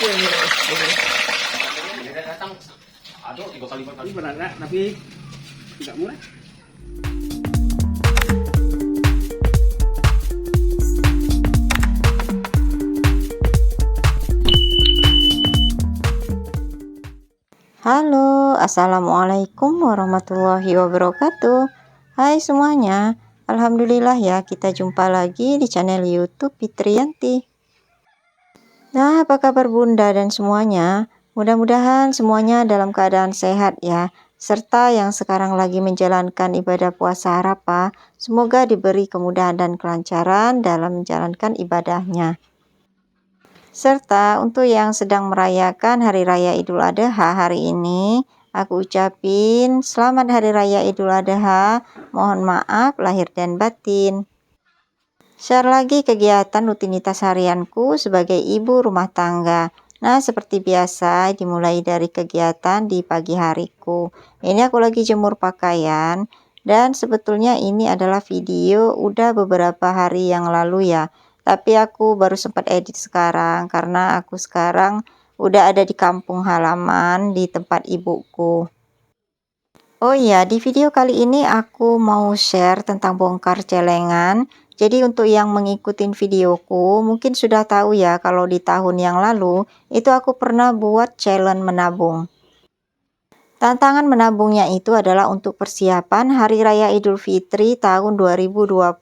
Datang, aduh 3 kali 4 kali. Ini berat tapi tidak murah. Halo, assalamualaikum warahmatullahi wabarakatuh. Hai semuanya, alhamdulillah ya kita jumpa lagi di channel YouTube Fitriyanti. Nah, apa kabar Bunda dan semuanya? Mudah-mudahan semuanya dalam keadaan sehat ya. Serta yang sekarang lagi menjalankan ibadah puasa Arafah, semoga diberi kemudahan dan kelancaran dalam menjalankan ibadahnya. Serta untuk yang sedang merayakan Hari Raya Idul Adha hari ini, aku ucapin Selamat Hari Raya Idul Adha, mohon maaf lahir dan batin. Share lagi kegiatan rutinitas harianku sebagai ibu rumah tangga. Nah, seperti biasa dimulai dari kegiatan di pagi hariku. Ini aku lagi jemur pakaian dan sebetulnya ini adalah video udah beberapa hari yang lalu ya. Tapi aku baru sempat edit sekarang karena aku sekarang udah ada di kampung halaman di tempat ibuku. Oh iya, di video kali ini aku mau share tentang bongkar celengan. Jadi untuk yang mengikuti videoku mungkin sudah tahu ya kalau di tahun yang lalu itu aku pernah buat challenge menabung. Tantangan menabungnya itu adalah untuk persiapan Hari Raya Idul Fitri tahun 2022.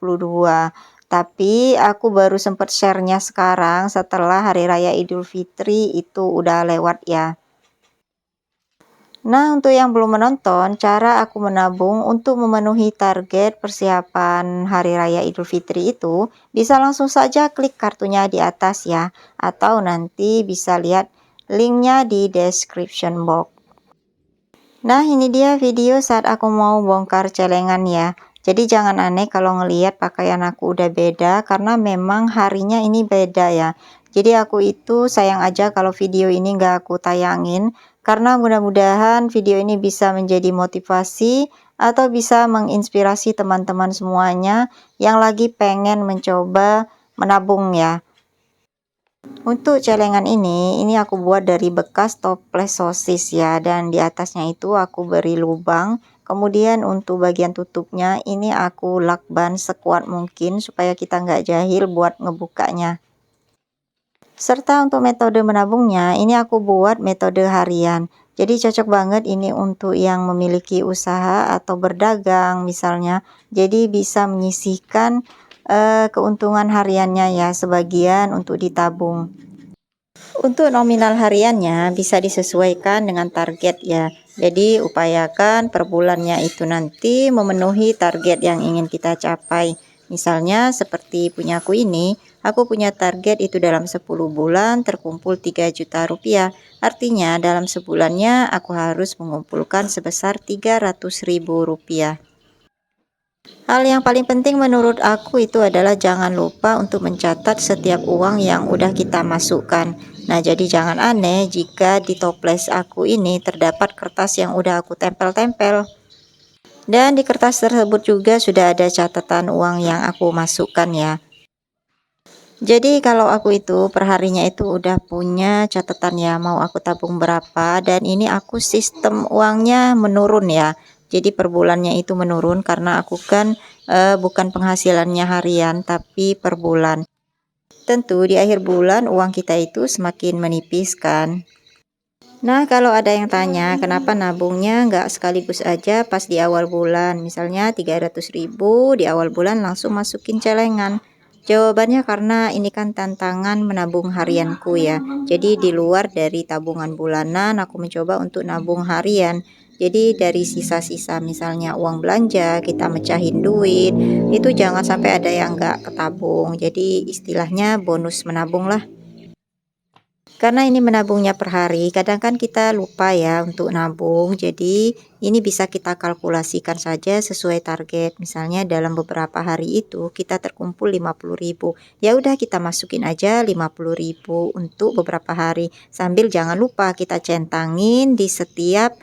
Tapi aku baru sempat share-nya sekarang setelah Hari Raya Idul Fitri itu udah lewat ya. Nah, untuk yang belum menonton, cara aku menabung untuk memenuhi target persiapan Hari Raya Idul Fitri itu, bisa langsung saja klik kartunya di atas ya. Atau nanti bisa lihat linknya di description box. Nah, ini dia video saat aku mau bongkar celengan ya. Jadi jangan aneh kalau ngelihat pakaian aku udah beda karena memang harinya ini beda ya. Jadi aku itu sayang aja kalau video ini nggak aku tayangin karena mudah-mudahan video ini bisa menjadi motivasi atau bisa menginspirasi teman-teman semuanya yang lagi pengen mencoba menabung ya. Untuk celengan ini aku buat dari bekas toples sosis ya, dan di atasnya itu aku beri lubang. Kemudian untuk bagian tutupnya ini aku lakban sekuat mungkin supaya kita nggak jahil buat ngebukanya. Serta untuk metode menabungnya ini aku buat metode harian. Jadi cocok banget ini untuk yang memiliki usaha atau berdagang misalnya. Jadi bisa menyisihkan keuntungan hariannya ya, sebagian untuk ditabung. Untuk nominal hariannya bisa disesuaikan dengan target ya. Jadi upayakan per bulannya itu nanti memenuhi target yang ingin kita capai. Misalnya seperti punyaku ini, aku punya target itu dalam 10 bulan terkumpul 3 juta rupiah. Artinya dalam sebulannya aku harus mengumpulkan sebesar 300.000 rupiah. Hal yang paling penting menurut aku itu adalah jangan lupa untuk mencatat setiap uang yang udah kita masukkan. Nah, jadi jangan aneh jika di toples aku ini terdapat kertas yang udah aku tempel-tempel. Dan di kertas tersebut juga sudah ada catatan uang yang aku masukkan ya. Jadi kalau aku itu perharinya itu udah punya catatan ya, mau aku tabung berapa, dan ini aku sistem uangnya menurun ya. Jadi per bulannya itu menurun karena aku kan bukan penghasilannya harian tapi per bulan. Tentu di akhir bulan uang kita itu semakin menipis kan. Nah, kalau ada yang tanya kenapa nabungnya nggak sekaligus aja pas di awal bulan, misalnya 300.000 di awal bulan langsung masukin celengan. Jawabannya karena ini kan tantangan menabung harianku ya. Jadi di luar dari tabungan bulanan aku mencoba untuk nabung harian. Jadi dari sisa-sisa misalnya uang belanja kita mecahin duit, itu jangan sampai ada yang nggak ketabung. Jadi istilahnya bonus menabung lah. Karena ini menabungnya per hari, kadang kan kita lupa ya untuk nabung. Jadi ini bisa kita kalkulasikan saja sesuai target. Misalnya dalam beberapa hari itu kita terkumpul 50.000. Ya udah kita masukin aja 50.000 untuk beberapa hari. Sambil jangan lupa kita centangin di setiap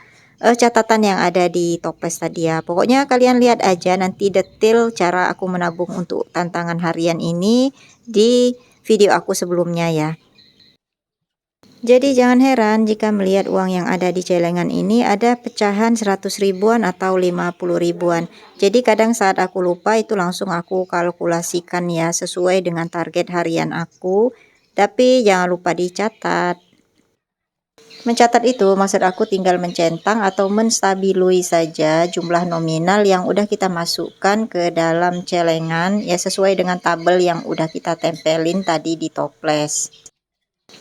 catatan yang ada di toples tadi ya. Pokoknya kalian lihat aja nanti detail cara aku menabung untuk tantangan harian ini di video aku sebelumnya ya. Jadi jangan heran jika melihat uang yang ada di celengan ini ada pecahan 100 ribuan atau 50 ribuan. Jadi kadang saat aku lupa itu langsung aku kalkulasikan ya sesuai dengan target harian aku. Tapi jangan lupa dicatat. Mencatat itu maksud aku tinggal mencentang atau menstabilui saja jumlah nominal yang udah kita masukkan ke dalam celengan ya sesuai dengan tabel yang udah kita tempelin tadi di toples.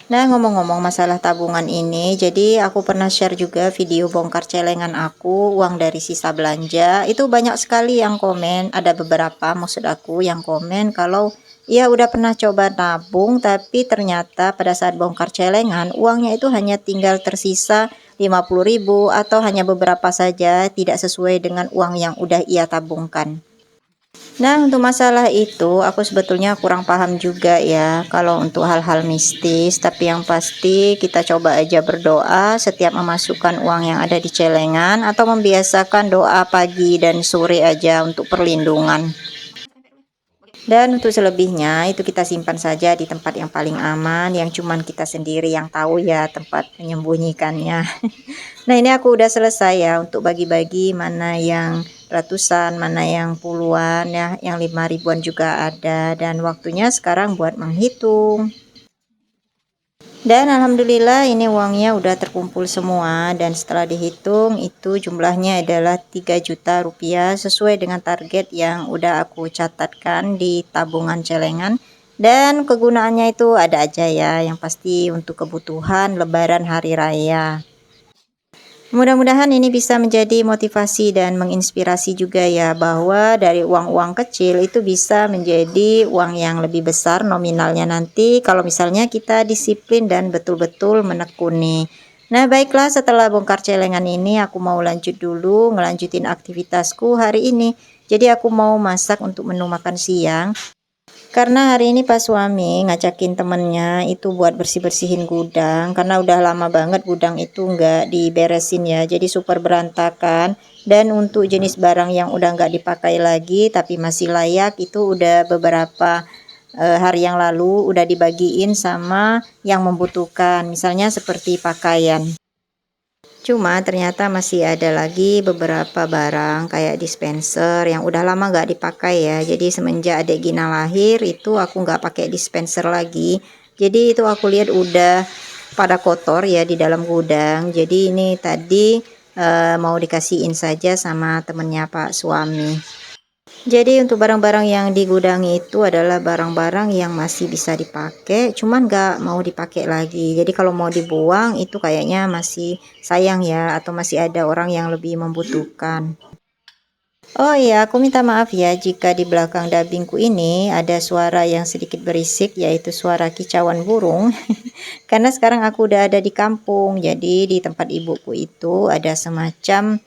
Nah, ngomong-ngomong masalah tabungan ini, jadi aku pernah share juga video bongkar celengan aku, uang dari sisa belanja. Itu banyak sekali yang komen, ada beberapa maksud aku yang komen kalau ya udah pernah coba nabung, tapi ternyata pada saat bongkar celengan, uangnya itu hanya tinggal tersisa 50 ribu atau hanya beberapa saja, tidak sesuai dengan uang yang udah ia tabungkan. Nah, untuk masalah itu aku sebetulnya kurang paham juga ya kalau untuk hal-hal mistis, tapi yang pasti kita coba aja berdoa setiap memasukkan uang yang ada di celengan atau membiasakan doa pagi dan sore aja untuk perlindungan. Dan untuk selebihnya itu kita simpan saja di tempat yang paling aman yang cuman kita sendiri yang tahu ya tempat menyembunyikannya. Nah, ini aku udah selesai ya untuk bagi-bagi mana yang ratusan, mana yang puluhan ya, yang 5 ribuan juga ada dan waktunya sekarang buat menghitung. Dan alhamdulillah ini uangnya udah terkumpul semua dan setelah dihitung itu jumlahnya adalah 3 juta rupiah sesuai dengan target yang udah aku catatkan di tabungan celengan dan kegunaannya itu ada aja ya yang pasti untuk kebutuhan lebaran hari raya. Mudah-mudahan ini bisa menjadi motivasi dan menginspirasi juga ya bahwa dari uang-uang kecil itu bisa menjadi uang yang lebih besar nominalnya nanti kalau misalnya kita disiplin dan betul-betul menekuni. Nah, baiklah setelah bongkar celengan ini aku mau lanjut dulu ngelanjutin aktivitasku hari ini. Jadi aku mau masak untuk menu makan siang. Karena hari ini pas suami ngajakin temennya itu buat bersih-bersihin gudang karena udah lama banget gudang itu nggak diberesin ya jadi super berantakan dan untuk jenis barang yang udah nggak dipakai lagi tapi masih layak itu udah beberapa hari yang lalu udah dibagiin sama yang membutuhkan misalnya seperti pakaian. Cuma ternyata masih ada lagi beberapa barang kayak dispenser yang udah lama nggak dipakai ya. Jadi semenjak adik Gina lahir itu aku nggak pakai dispenser lagi. Jadi itu aku lihat udah pada kotor ya di dalam gudang. Jadi ini tadi mau dikasihin saja sama temennya Pak suami. Jadi untuk barang-barang yang di gudang itu adalah barang-barang yang masih bisa dipakai, cuman nggak mau dipakai lagi. Jadi kalau mau dibuang itu kayaknya masih sayang ya, atau masih ada orang yang lebih membutuhkan. Oh iya, aku minta maaf ya jika di belakang dubbingku ini ada suara yang sedikit berisik, yaitu suara kicauan burung. Karena sekarang aku udah ada di kampung, jadi di tempat ibuku itu ada semacam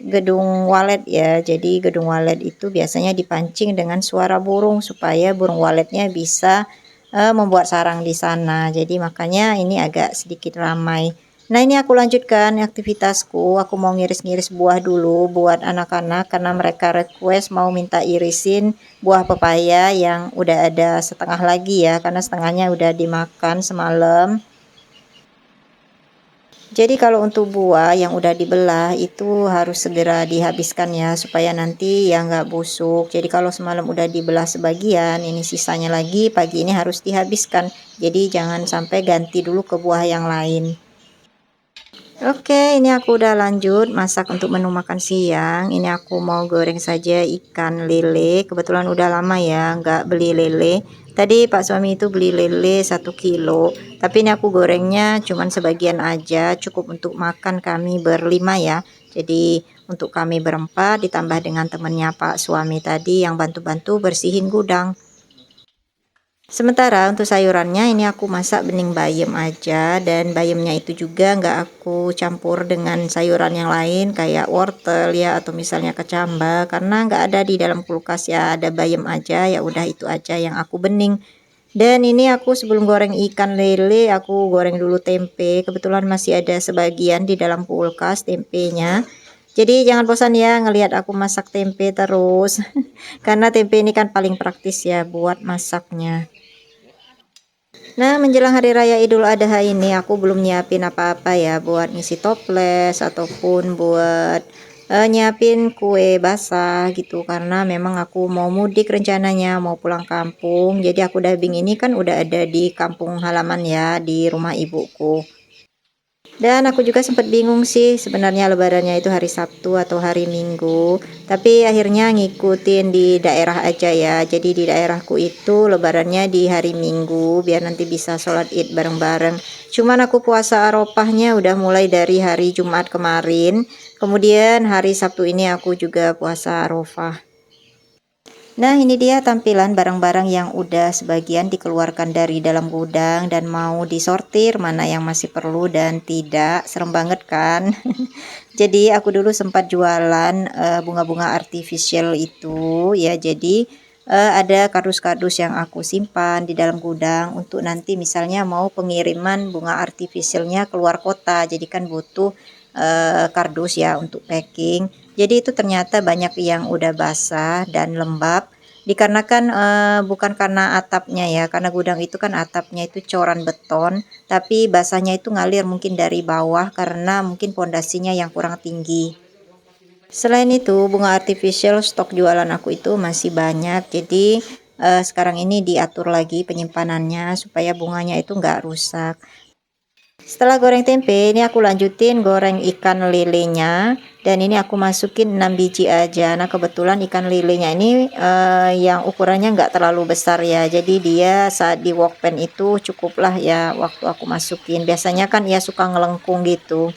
gedung walet ya. Jadi gedung walet itu biasanya dipancing dengan suara burung supaya burung waletnya bisa membuat sarang di sana. Jadi makanya ini agak sedikit ramai. Nah, ini aku lanjutkan aktivitasku. Aku mau ngiris-ngiris buah dulu buat anak-anak karena mereka request mau minta irisin buah pepaya yang udah ada setengah lagi ya karena setengahnya udah dimakan semalam. Jadi kalau untuk buah yang udah dibelah itu harus segera dihabiskan ya supaya nanti ya nggak busuk. Jadi kalau semalam udah dibelah sebagian, ini sisanya lagi pagi ini harus dihabiskan. Jadi jangan sampai ganti dulu ke buah yang lain. Oke, ini aku udah lanjut masak untuk menu makan siang. Ini aku mau goreng saja ikan lele. Kebetulan udah lama ya nggak beli lele. Tadi Pak suami itu beli lele 1 kilo. Tapi ini aku gorengnya cuman sebagian aja. Cukup untuk makan kami berlima ya. Jadi untuk kami berempat ditambah dengan temennya Pak suami tadi yang bantu-bantu bersihin gudang. Sementara untuk sayurannya ini aku masak bening bayam aja dan bayamnya itu juga nggak aku campur dengan sayuran yang lain kayak wortel ya atau misalnya kecamba karena nggak ada di dalam kulkas ya ada bayam aja ya udah itu aja yang aku bening. Dan ini aku sebelum goreng ikan lele aku goreng dulu tempe kebetulan masih ada sebagian di dalam kulkas tempenya. Jadi jangan bosan ya ngelihat aku masak tempe terus karena tempe ini kan paling praktis ya buat masaknya. Nah, menjelang hari raya Idul Adha ini aku belum nyiapin apa-apa ya buat ngisi toples ataupun buat nyiapin kue basah gitu, karena memang aku mau mudik rencananya, mau pulang kampung. Jadi aku dubbing ini kan udah ada di kampung halaman ya, di rumah ibuku. Dan aku juga sempat bingung sih sebenarnya lebarannya itu hari Sabtu atau hari Minggu. Tapi akhirnya ngikutin di daerah aja ya. Jadi di daerahku itu lebarannya di hari Minggu biar nanti bisa sholat id bareng-bareng. Cuman aku puasa Arafahnya udah mulai dari hari Jumat kemarin. Kemudian hari Sabtu ini aku juga puasa Arafah. Nah, ini dia tampilan barang-barang yang udah sebagian dikeluarkan dari dalam gudang dan mau disortir mana yang masih perlu dan tidak. Serem banget kan? Jadi aku dulu sempat jualan bunga-bunga artificial itu ya. Jadi ada kardus-kardus yang aku simpan di dalam gudang untuk nanti misalnya mau pengiriman bunga artificialnya keluar kota. Jadi kan butuh kardus ya untuk packing. Jadi itu ternyata banyak yang udah basah dan lembab dikarenakan bukan karena atapnya ya, karena gudang itu kan atapnya itu coran beton, tapi basahnya itu ngalir mungkin dari bawah karena mungkin pondasinya yang kurang tinggi. Selain itu bunga artificial stok jualan aku itu masih banyak, jadi sekarang ini diatur lagi penyimpanannya supaya bunganya itu nggak rusak. Setelah goreng tempe, ini aku lanjutin goreng ikan lelenya, dan ini aku masukin 6 biji aja. Nah, kebetulan ikan lelenya ini yang ukurannya nggak terlalu besar ya. Jadi dia saat di wok pan itu cukuplah ya waktu aku masukin. Biasanya kan ia suka ngelengkung gitu.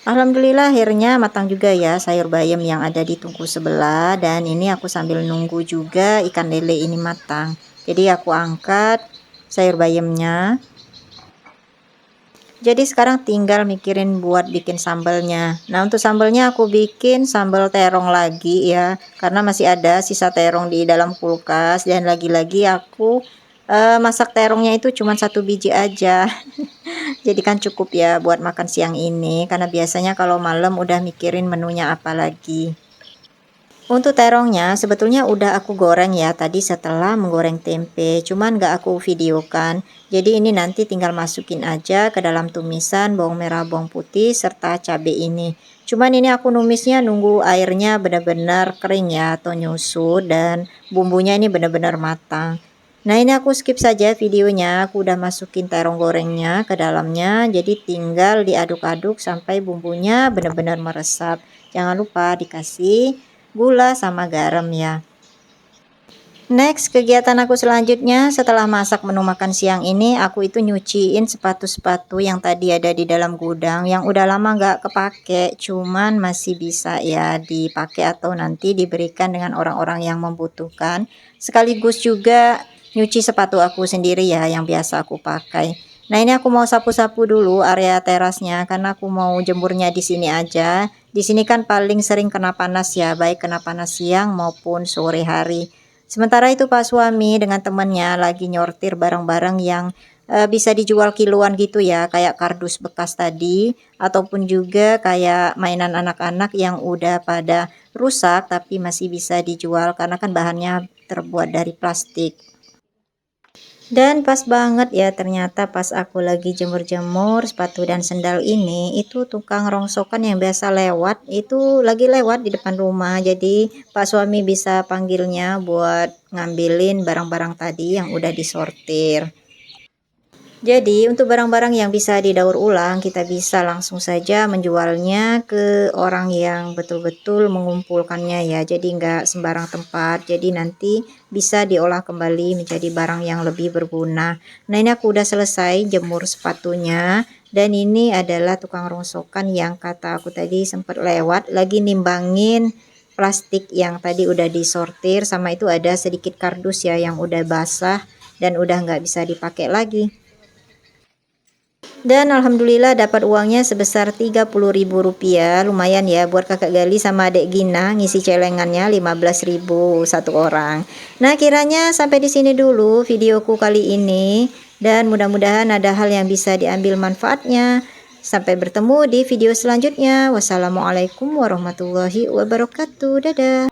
Alhamdulillah akhirnya matang juga ya sayur bayam yang ada di tungku sebelah, dan ini aku sambil nunggu juga ikan lele ini matang. Jadi aku angkat sayur bayamnya. Jadi sekarang tinggal mikirin buat bikin sambalnya. Nah, untuk sambalnya aku bikin sambal terong lagi ya, karena masih ada sisa terong di dalam kulkas, dan lagi-lagi aku masak terongnya itu cuma 1 biji aja. Jadi kan cukup ya buat makan siang ini, karena biasanya kalau malam udah mikirin menunya apa lagi. Untuk terongnya sebetulnya udah aku goreng ya tadi setelah menggoreng tempe, cuman gak aku videokan. Jadi ini nanti tinggal masukin aja ke dalam tumisan bawang merah, bawang putih, serta cabai ini. Cuman ini aku numisnya nunggu airnya benar-benar kering ya atau nyusut, dan bumbunya ini benar-benar matang. Nah, ini aku skip saja videonya, aku udah masukin terong gorengnya ke dalamnya. Jadi tinggal diaduk-aduk sampai bumbunya benar-benar meresap. Jangan lupa dikasih gula sama garam ya. Next, kegiatan aku selanjutnya setelah masak menu makan siang ini, aku itu nyuciin sepatu-sepatu yang tadi ada di dalam gudang yang udah lama nggak kepake, cuman masih bisa ya dipakai atau nanti diberikan dengan orang-orang yang membutuhkan. Sekaligus juga nyuci sepatu aku sendiri ya yang biasa aku pakai. Nah, ini aku mau sapu-sapu dulu area terasnya karena aku mau jemurnya di sini aja. Di sini kan paling sering kena panas ya, baik kena panas siang maupun sore hari. Sementara itu Pak suami dengan temannya lagi nyortir barang-barang yang bisa dijual kiloan gitu ya, kayak kardus bekas tadi, ataupun juga kayak mainan anak-anak yang udah pada rusak tapi masih bisa dijual karena kan bahannya terbuat dari plastik. Dan pas banget ya, ternyata pas aku lagi jemur-jemur sepatu dan sendal ini, itu tukang rongsokan yang biasa lewat itu lagi lewat di depan rumah. Jadi Pak suami bisa panggilnya buat ngambilin barang-barang tadi yang udah disortir. Jadi untuk barang-barang yang bisa didaur ulang, kita bisa langsung saja menjualnya ke orang yang betul-betul mengumpulkannya ya. Jadi nggak sembarang tempat. Jadi nanti bisa diolah kembali menjadi barang yang lebih berguna. Nah, ini aku udah selesai jemur sepatunya. Dan ini adalah tukang rongsokan yang kata aku tadi sempat lewat lagi nimbangin plastik yang tadi udah disortir, sama itu ada sedikit kardus ya yang udah basah dan udah nggak bisa dipakai lagi. Dan alhamdulillah dapat uangnya sebesar Rp30.000. Lumayan ya buat kakak Gali sama adik Gina ngisi celengannya 15.000 satu orang. Nah, kiranya sampai di sini dulu videoku kali ini, dan mudah-mudahan ada hal yang bisa diambil manfaatnya. Sampai bertemu di video selanjutnya. Wassalamualaikum warahmatullahi wabarakatuh. Dadah.